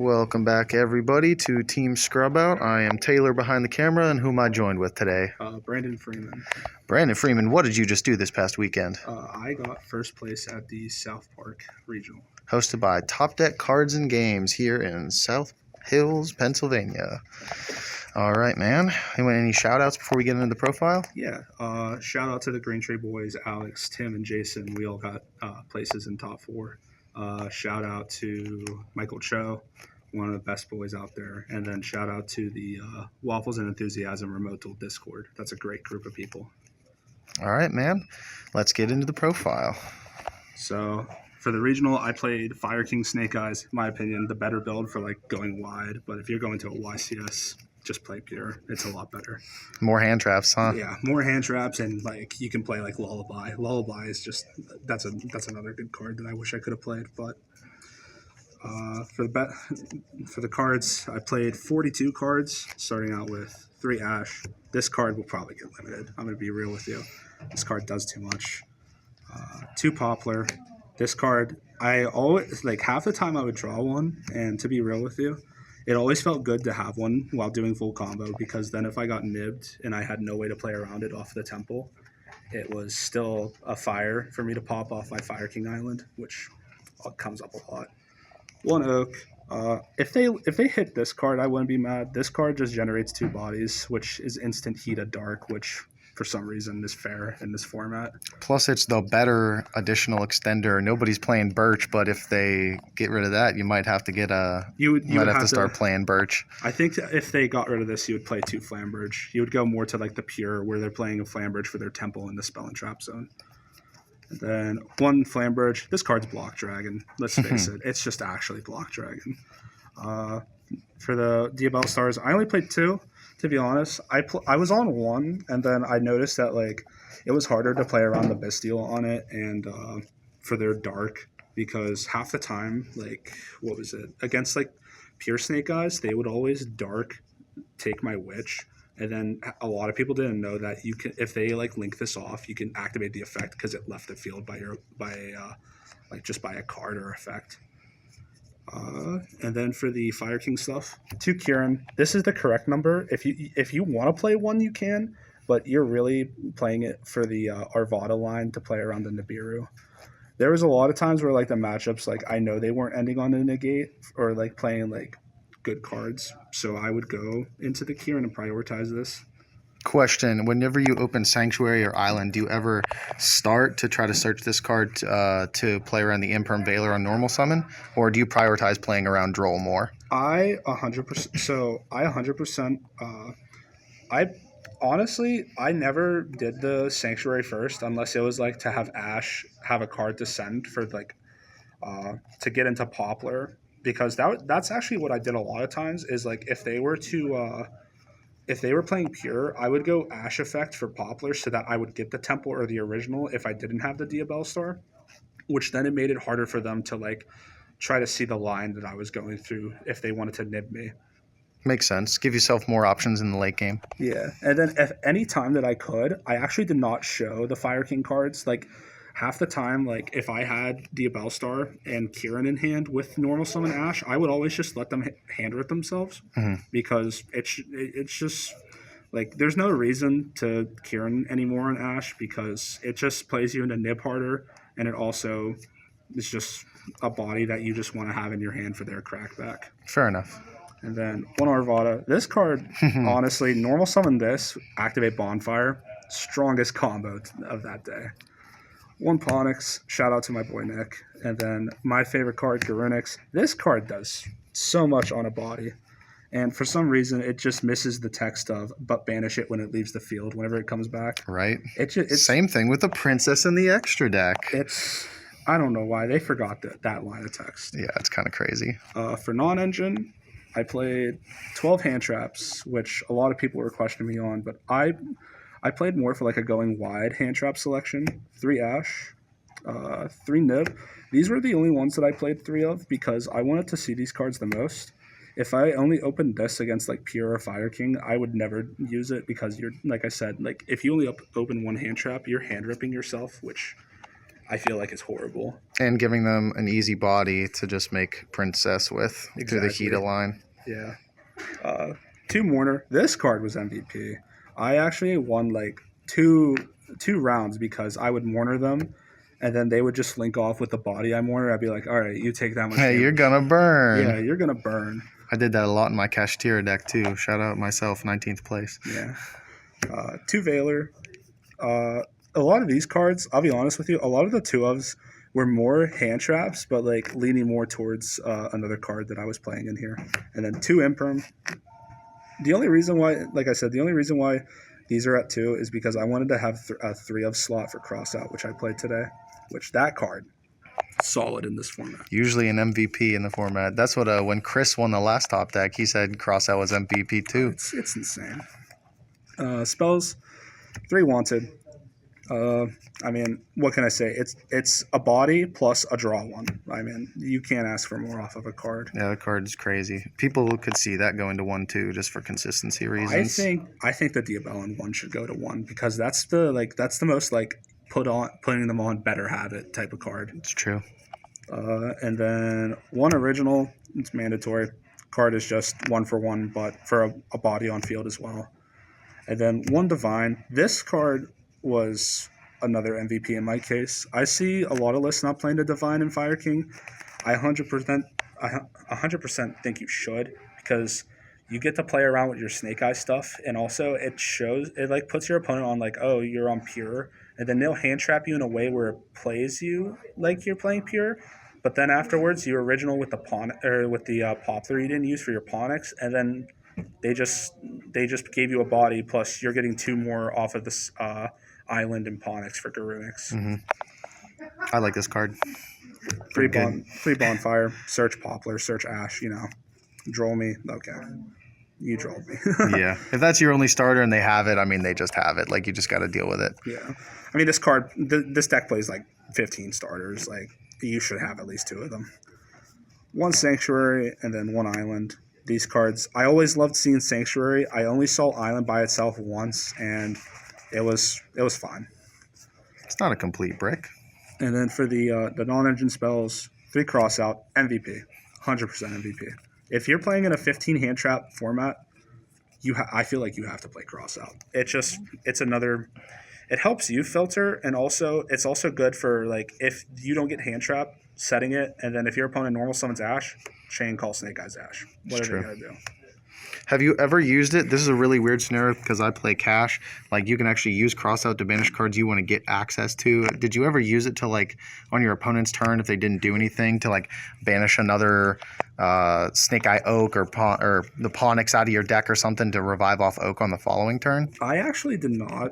Welcome back, everybody, to Team Scrubout. I am Taylor behind the camera, and who am I joined with today? Brandon Freeman. Brandon Freeman, what did you just do this past weekend? I got first place at the South Park Regional. Hosted by Top Deck Cards and Games here in South Hills, Pennsylvania. All right, man. Any shout-outs before we get into the profile? Yeah. Shout out to the Green Tree boys, Alex, Tim, and Jason. We all got places in top 4. Shout out to Michael Cho, one of the best boys out there. And then shout out to the Waffles and Enthusiasm Remote Duel Discord. That's a great group of people. All right, man. Let's get into the profile. So for the regional, I played Fire King Snake Eyes. In my opinion, the better build for like going wide. But if you're going to a YCS, just play pure. It's a lot better. More hand traps, huh? Yeah, more hand traps, and like you can play like Lullaby. Lullaby is just that's another good card that I wish I could have played. But for the cards, I played 42 cards, starting out with 3 Ash. This card will probably get limited. I'm gonna be real with you. This card does too much. 2 Poplar. This card, I always like half the time I would draw one, and to be real with you, it always felt good to have one while doing full combo, because then if I got nibbed and I had no way to play around it off the temple, it was still a fire for me to pop off my Fire King Island, which comes up a lot. 1 Oak. If they hit this card, I wouldn't be mad. This card just generates 2 bodies, which is instant heat at dark, which for some reason is fair in this format. Plus, it's the better additional extender. Nobody's playing Birch, but if they get rid of that, you might have to get a. You might have to start playing Birch. I think if they got rid of this, you would play 2 Flamberge. You would go more to like the pure, where they're playing a Flamberge for their temple in the spell and trap zone. And then 1 Flamberge. This card's Block Dragon. Let's face it, it's just actually Block Dragon. For the Diabell Stars, I only played 2. To be honest, I was on 1, and then I noticed that like it was harder to play around the Bestial on it, and for their Dark, because half the time, like, what was it, against like pure Snake Eyes, they would always Dark take my Witch, and then a lot of people didn't know that you can, if they like link this off, you can activate the effect because it left the field by a card or effect. And then for the Fire King stuff, 2 Kieran. This is the correct number. If you want to play 1, you can, but you're really playing it for the Arvada line to play around the Nibiru. There was a lot of times where like the matchups, like I know they weren't ending on a negate or like playing like good cards, so I would go into the Kieran and prioritize this. Question: whenever you open Sanctuary or Island, do you ever start to try to search this card to play around the Imperm Veiler on normal summon, or do you prioritize playing around Droll more? I 100%. So I 100%. I honestly, I never did the Sanctuary first unless it was like to have Ash have a card to send for like to get into Poplar, because that's actually what I did a lot of times. Is like if they were playing pure, I would go Ash effect for Poplar so that I would get the temple or the original if I didn't have the Diabell Star, which then it made it harder for them to like try to see the line that I was going through if they wanted to nib me. Makes sense. Give yourself more options in the late game. Yeah, and then if any time that I could, I actually did not show the Fire King cards. Like half the time, like if I had Diabell Star and Kieran in hand with normal summon Ash, I would always just let them hand rip themselves, because it's just like there's no reason to Kieran anymore on Ash, because it just plays you into nib harder, and it also is just a body that you just want to have in your hand for their crackback. Fair enough. And then 1 Arvada. This card, honestly, normal summon this, activate Bonfire, strongest combo of that day. 1 Ponix, shout out to my boy Nick. And then my favorite card, Garunix. This card does so much on a body, and for some reason it just misses the text of "but banish it when it leaves the field" whenever it comes back. Right. It's same thing with the Princess in the extra deck. I don't know why they forgot that line of text. Yeah, it's kind of crazy. For non-engine, I played 12 hand traps, which a lot of people were questioning me on, but I played more for like a going wide hand trap selection. 3 Ash, 3 Nib. These were the only ones that I played 3 of because I wanted to see these cards the most. If I only opened this against like Pure or Fire King, I would never use it, because you're, like I said, like if you only open 1 hand trap, you're hand ripping yourself, which I feel like is horrible. And giving them an easy body to just make Princess with through the Exactly. Hita line. Yeah. 2 Mourner. This card was MVP. I actually won like two rounds because I would Mourner them, and then they would just link off with the body I Mourner. I'd be like, all right, you take that much Hey, damage. you're gonna burn. Yeah, you're gonna burn. I did that a lot in my Kashtira deck too. Shout out myself, 19th place. Yeah. 2 Valor. A lot of these cards, I'll be honest with you, a lot of the 2-ofs were more hand traps, but like leaning more towards another card that I was playing in here. And then 2 Imperm. The only reason why, like I said, the only reason why these are at 2 is because I wanted to have a 3-of slot for Crossout, which I played today. Which that card, solid in this format. Usually an MVP in the format. That's what when Chris won the last top deck, he said Crossout was MVP too. It's insane. Spells, 3 Wanted. I mean, what can I say? It's a body plus a draw 1. I mean, you can't ask for more off of a card. Yeah, the card is crazy. People could see that going to 1-2 just for consistency reasons. I think the Diabellin 1 should go to 1 because that's the most like putting them on better habit type of card. It's true. And then 1 original, it's mandatory. Card is just 1 for 1, but for a body on field as well. And then 1 divine. This card was another MVP in my case. I see a lot of lists not playing the divine in Fire King. I 100% think you should because you get to play around with your Snake Eye stuff, and also it like puts your opponent on like, oh, you're on pure, and then they'll hand trap you in a way where it plays you like you're playing pure. But then afterwards, you original with the Poplar you didn't use for your Ponix, and then they just gave you a body. Plus, you're getting 2 more off of this Island and Ponix for Garunix. Mm-hmm. I like this card. Free bonfire, search Poplar, search Ash. Droll me. Okay, you drolled me. Yeah, if that's your only starter and they have it, I mean, they just have it. Like, you just got to deal with it. Yeah, I mean, this deck plays like 15 starters. Like, you should have at least 2 of them. 1 Sanctuary and then 1 Island. These cards, I always loved seeing Sanctuary. I only saw Island by itself once, and it was fine. It's not a complete brick. And then for the non-engine spells, 3 Crossout, MVP, 100% MVP. If you're playing in a 15 hand trap format, I feel like you have to play Crossout. It helps you filter, and also it's also good for like if you don't get hand trap, setting it, and then if your opponent normal summons Ash, chain call Snake Eyes Ash. What are they gonna do? Have you ever used it? This is a really weird scenario because I play Cash. Like, you can actually use Crossout to banish cards you want to get access to. Did you ever use it to, like, on your opponent's turn, if they didn't do anything, to, like, banish another Snake Eye Oak or the Ponix out of your deck or something to revive off Oak on the following turn? I actually did not,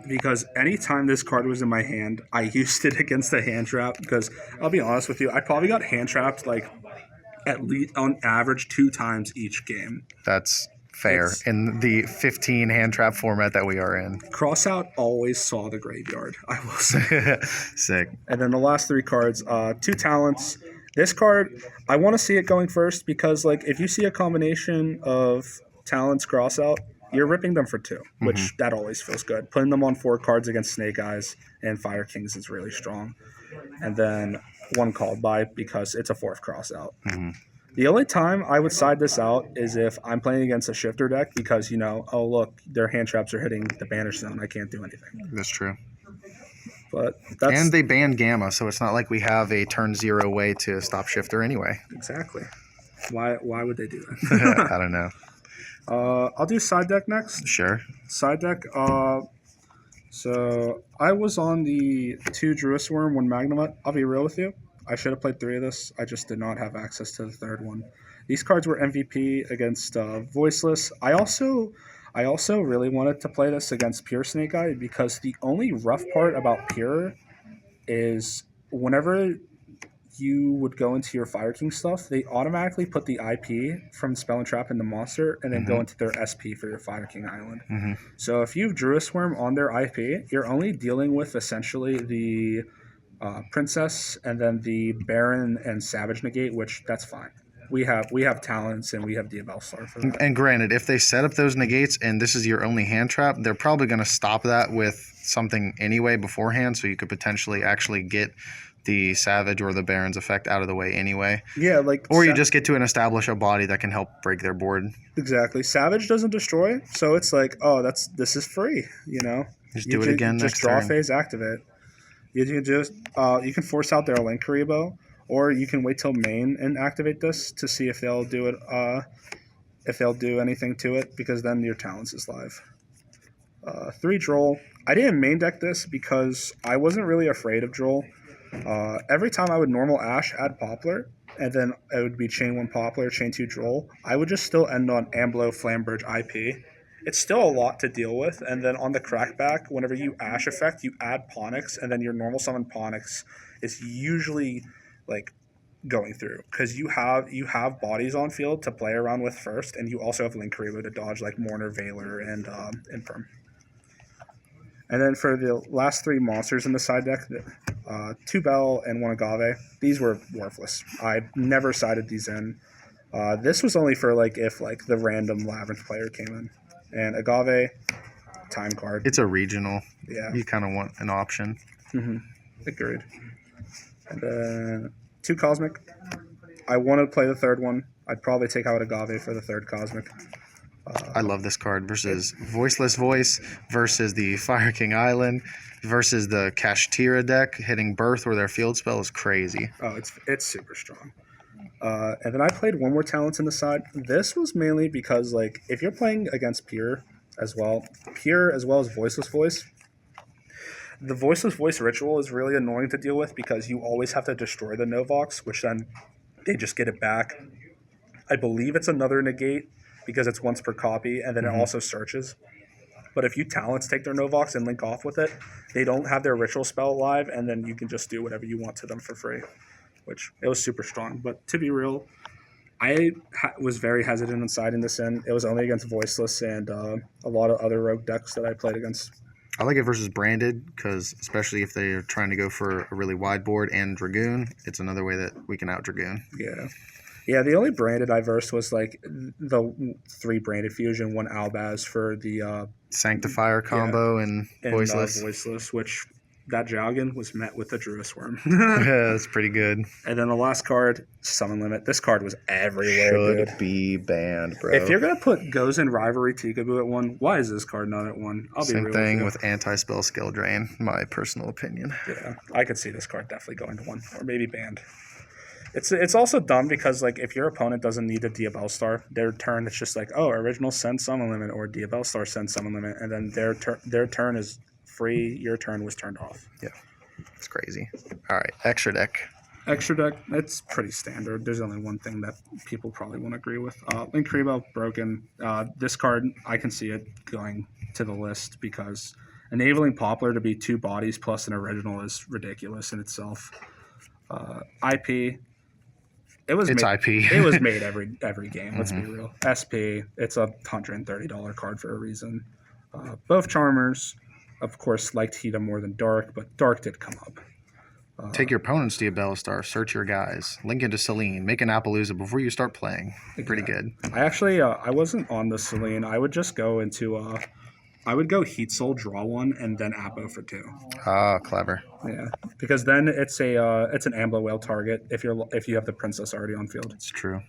because anytime this card was in my hand, I used it against the hand trap. Because I'll be honest with you, I probably got hand trapped like at least on average 2 times each game. That's fair in the 15 hand trap format that we are in. Crossout always saw the graveyard, I will say. Sick. And then the last 3 cards, 2 talents. This card, I want to see it going first because like if you see a combination of talents Crossout, you're ripping them for 2, which that always feels good. Putting them on 4 cards against Snake Eyes and Fire Kings is really strong. And then 1 called by because it's a 4th Crossout. The only time I would side this out is if I'm playing against a shifter deck because, oh, look, their hand traps are hitting the banish zone. I can't do anything. That's true. But and they banned Gamma, so it's not like we have a turn 0 way to stop shifter anyway. Exactly. Why would they do that? I don't know. I'll do side deck next. Sure. Side deck. So I was on the 2 Druis Worm, 1 Magnemite. I'll be real with you. I should have played 3 of this. I just did not have access to the 3rd one. These cards were MVP against Voiceless. I also really wanted to play this against Pure Snake Eye because the only rough part about Pure is whenever you would go into your Fire King stuff, they automatically put the IP from Spell and Trap in the monster and then go into their SP for your Fire King Island. So if you have Druis Worm on their IP, you're only dealing with essentially the Princess and then the Baron and Savage Negate, which that's fine. we have talents and we have Diabell Star for that. And granted, if they set up those negates and this is your only hand trap, they're probably going to stop that with something anyway beforehand, so you could potentially actually get the Savage or the Baron's effect out of the way anyway. Yeah, like Or you just get to establish a body that can help break their board. exactly. Savage doesn't destroy, so it's like, oh, this is free, you know. Just do it again Just next draw turn. phase, activate. You can just you can force out their Link Karibo, or you can wait till main and activate this to see if they'll do it. If they'll do anything to it, because then your talents is live. 3 Droll. I didn't main deck this because I wasn't really afraid of Droll. Every time I would normal Ash, add Poplar, and then it would be chain 1 Poplar, chain 2 Droll, I would just still end on Amblo, Flamberge, IP. It's still a lot to deal with, and then on the crackback, whenever you Ash effect, you add Ponix, and then your normal summon Ponix is usually like going through, because you have bodies on field to play around with first, and you also have Link Karibo to dodge like Mourner, Valor, and Infirm. And then for the last 3 monsters in the side deck, 2 Bell and 1 Agave. These were worthless. I never sided these in. This was only for like if like the random Labyrinth player came in. And Agave, time card. It's a regional. Yeah. You kind of want an option. Mm-hmm. Agreed. And then 2 Cosmic. I want to play the 3rd one. I'd probably take out Agave for the 3rd Cosmic. I love this card versus Voiceless Voice, versus the Fire King Island, versus the Kashtira deck. Hitting Birth or their field spell is crazy. Oh, it's super strong. And then I played one more talent in the side. This was mainly because, like, if you're playing against Pure as well as Voiceless Voice, the Voiceless Voice ritual is really annoying to deal with because you always have to destroy the Novox, which then they just get it back. I believe it's another negate because it's once per copy, and then it also searches. But if you talents take their Novox and link off with it, they don't have their ritual spell live, and then you can just do whatever you want to them for free, which it was super strong. But to be real, I was very hesitant in siding this in. It was only against Voiceless and a lot of other rogue decks that I played against. I like it versus Branded because especially if they're trying to go for a really wide board and Dragoon, it's another way that we can out Dragoon. Yeah. Yeah, the only Branded I versed was like the 3 Branded Fusion, 1 Albaz for the Sanctifier combo and Voiceless. Voiceless, which that Jowgen was met with the Druid Worm. Yeah, that's pretty good. And then the last card, Summon Limit. This card was everywhere. Should be banned, bro. If you're gonna put Goes in Rivalry Tikaboo at 1, why is this card not at 1? I'll be real. Same thing with anti-spell skill drain, my personal opinion. Yeah, I could see this card definitely going to 1 or maybe banned. It's also dumb because like if your opponent doesn't need a Diabell Star, their turn it's just like, oh, original send Summon Limit or Diabell Star send Summon Limit, and then their turn is free. Your turn was turned off. Yeah, it's crazy. All right, extra deck. Extra deck, it's pretty standard. There's only one thing that people probably won't agree with. Link Karibo, broken. This card, I can see it going to the list because enabling Poplar to be 2 bodies plus an original is ridiculous in itself. IP. It's IP. It was made every game. Let's be real. SP. It's a $130 card for a reason. Both Charmers, of course, liked Hita more than Dark, but Dark did come up. Take your opponent's Diabell Star, search your guys, link into Celine, make an Appaloosa before you start playing. Pretty good. I actually, I wasn't on the Celine. I would just go into, I would go Heat Soul, draw 1, and then Appo for 2. Ah, clever. Yeah, because then it's an Ambler Whale target if you have the Princess already on field. It's true.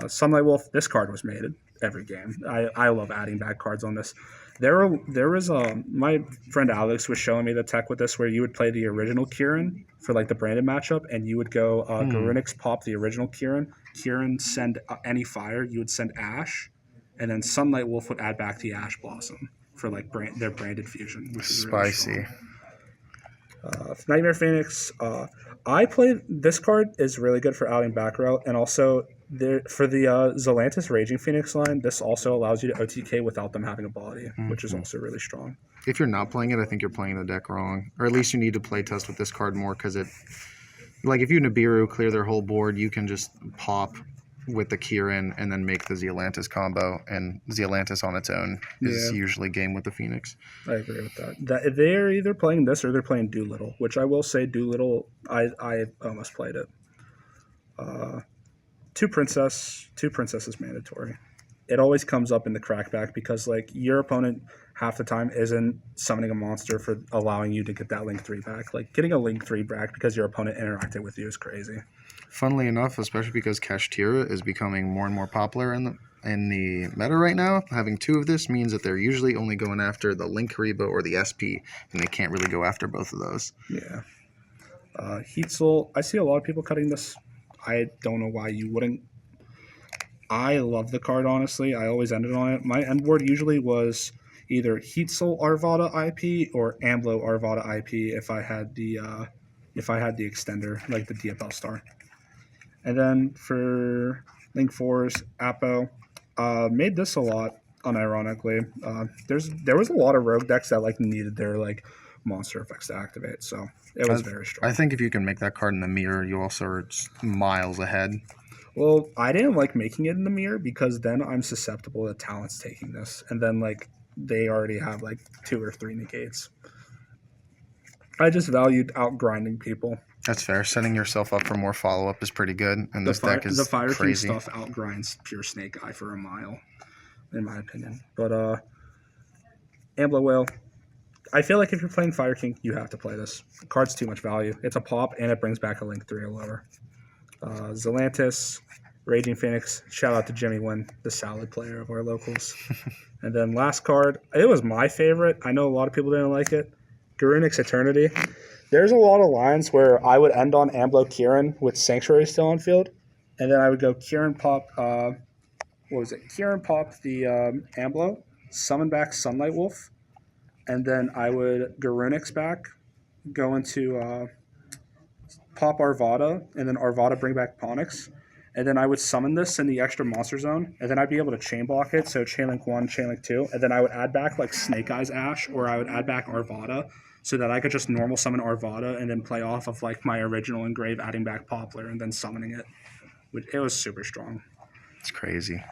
Sunlight Wolf. This card was made every game. I love adding back cards on this. There was my friend Alex was showing me the tech with this where you would play the original Kieran for like the branded matchup, and you would go Garunix pop the original Kieran send any fire, you would send Ash, and then Sunlight Wolf would add back the Ash Blossom for like their branded fusion, which is spicy. Really Nightmare Phoenix. I played this card is really good for outing back row, and also for the Zelantis Raging Phoenix line, this also allows you to OTK without them having a body, which is also really strong. If you're not playing it, I think you're playing the deck wrong, or at least you need to play test with this card more because it, like if you Nibiru clear their whole board, you can just pop with the Kieran and then make the Zealantis combo, and Zealantis on its own is usually game with the Phoenix. I agree with that. They're either playing this or they're playing Doolittle, which I will say Doolittle, I almost played it. two princess is mandatory. It always comes up in the crackback because like your opponent half the time isn't summoning a monster for allowing you to get that Link 3 back. Like getting a Link 3 back because your opponent interacted with you is crazy. Funnily enough, especially because Kashtira is becoming more and more popular in the meta right now, having two of this means that they're usually only going after the Link Kariba or the SP, and they can't really go after both of those. Yeah. Heat Soul, I see a lot of people cutting this. I don't know why you wouldn't. I love the card, honestly. I always ended on it. My end board usually was either Heat Soul Arvada IP or Amblo Arvada IP if I had the extender, like the DFL star. And then for Link 4's Apo, made this a lot, unironically. There was a lot of rogue decks that like needed their like monster effects to activate, so it was very strong. I think if you can make that card in the mirror, you also are just miles ahead. Well, I didn't like making it in the mirror because then I'm susceptible to talents taking this, and then like they already have like 2 or 3 negates. I just valued out grinding people. That's fair. Setting yourself up for more follow up is pretty good, and this deck is the Fire crazy. King stuff outgrinds pure Snake Eye for a mile, in my opinion. But Ambler Whale, I feel like if you're playing Fire King, you have to play this. The card's too much value. It's a pop, and it brings back a Link 3 or lower. Zelantis, Raging Phoenix. Shout out to Jimmy Wynn, the salad player of our locals. And then last card, it was my favorite. I know a lot of people didn't like it. Garunix Eternity. There's a lot of lines where I would end on Amblo Kieran with Sanctuary still on field, and then I would go Kieran pop. Kieran pop the Amblo, summon back Sunlight Wolf, and then I would Garunix back, go into pop Arvada, and then Arvada bring back Ponix, and then I would summon this in the extra monster zone, and then I'd be able to chain block it, so chain link 1, chain link 2, and then I would add back like Snake Eyes Ash, or I would add back Arvada, so that I could just normal summon Arvada and then play off of like my original engrave, adding back Poplar and then summoning it. It was super strong. It's crazy.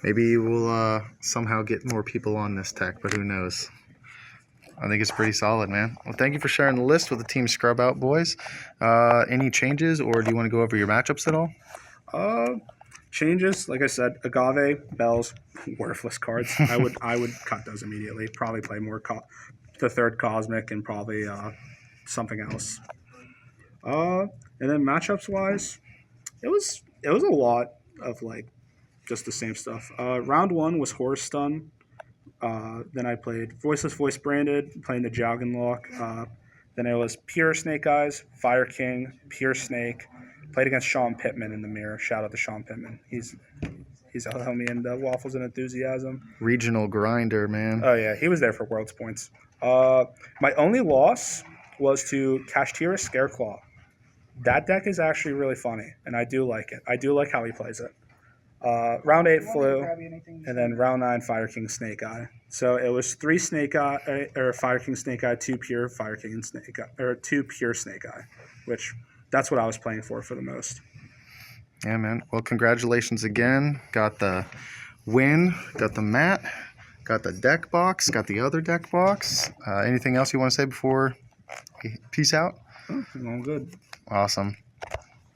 Maybe we'll somehow get more people on this tech, but who knows? I think it's pretty solid, man. Well, thank you for sharing the list with the Team Scrub Out boys. Any changes, or do you want to go over your matchups at all? Changes, like I said, Agave, Bells, worthless cards. I would cut those immediately. Probably play more the third Cosmic and probably something else. And then matchups wise, it was a lot of like just the same stuff. Round 1 was Horror Stun. Then I played Voiceless Voice Branded, playing the Jowgen Lock. Then it was Pure Snake Eyes, Fire King, Pure Snake. Played against Sean Pittman in the mirror. Shout out to Sean Pittman. He's a homie in the Waffles and Enthusiasm. Regional grinder, man. Oh yeah, he was there for Worlds points. My only loss was to Kashtira Scareclaw. That deck is actually really funny, and I do like it. I do like how he plays it. Round 8 Flu, and then round 9 Fire King Snake Eye. So it was 3 Snake Eye or Fire King Snake Eye, 2 pure Fire King Snake Eye, or 2 pure Snake Eye, which that's what I was playing for the most. Yeah, man. Well, congratulations again. Got the win, got the mat, got the deck box, got the other deck box. Anything else you want to say before we peace out? Oh, all good. Awesome.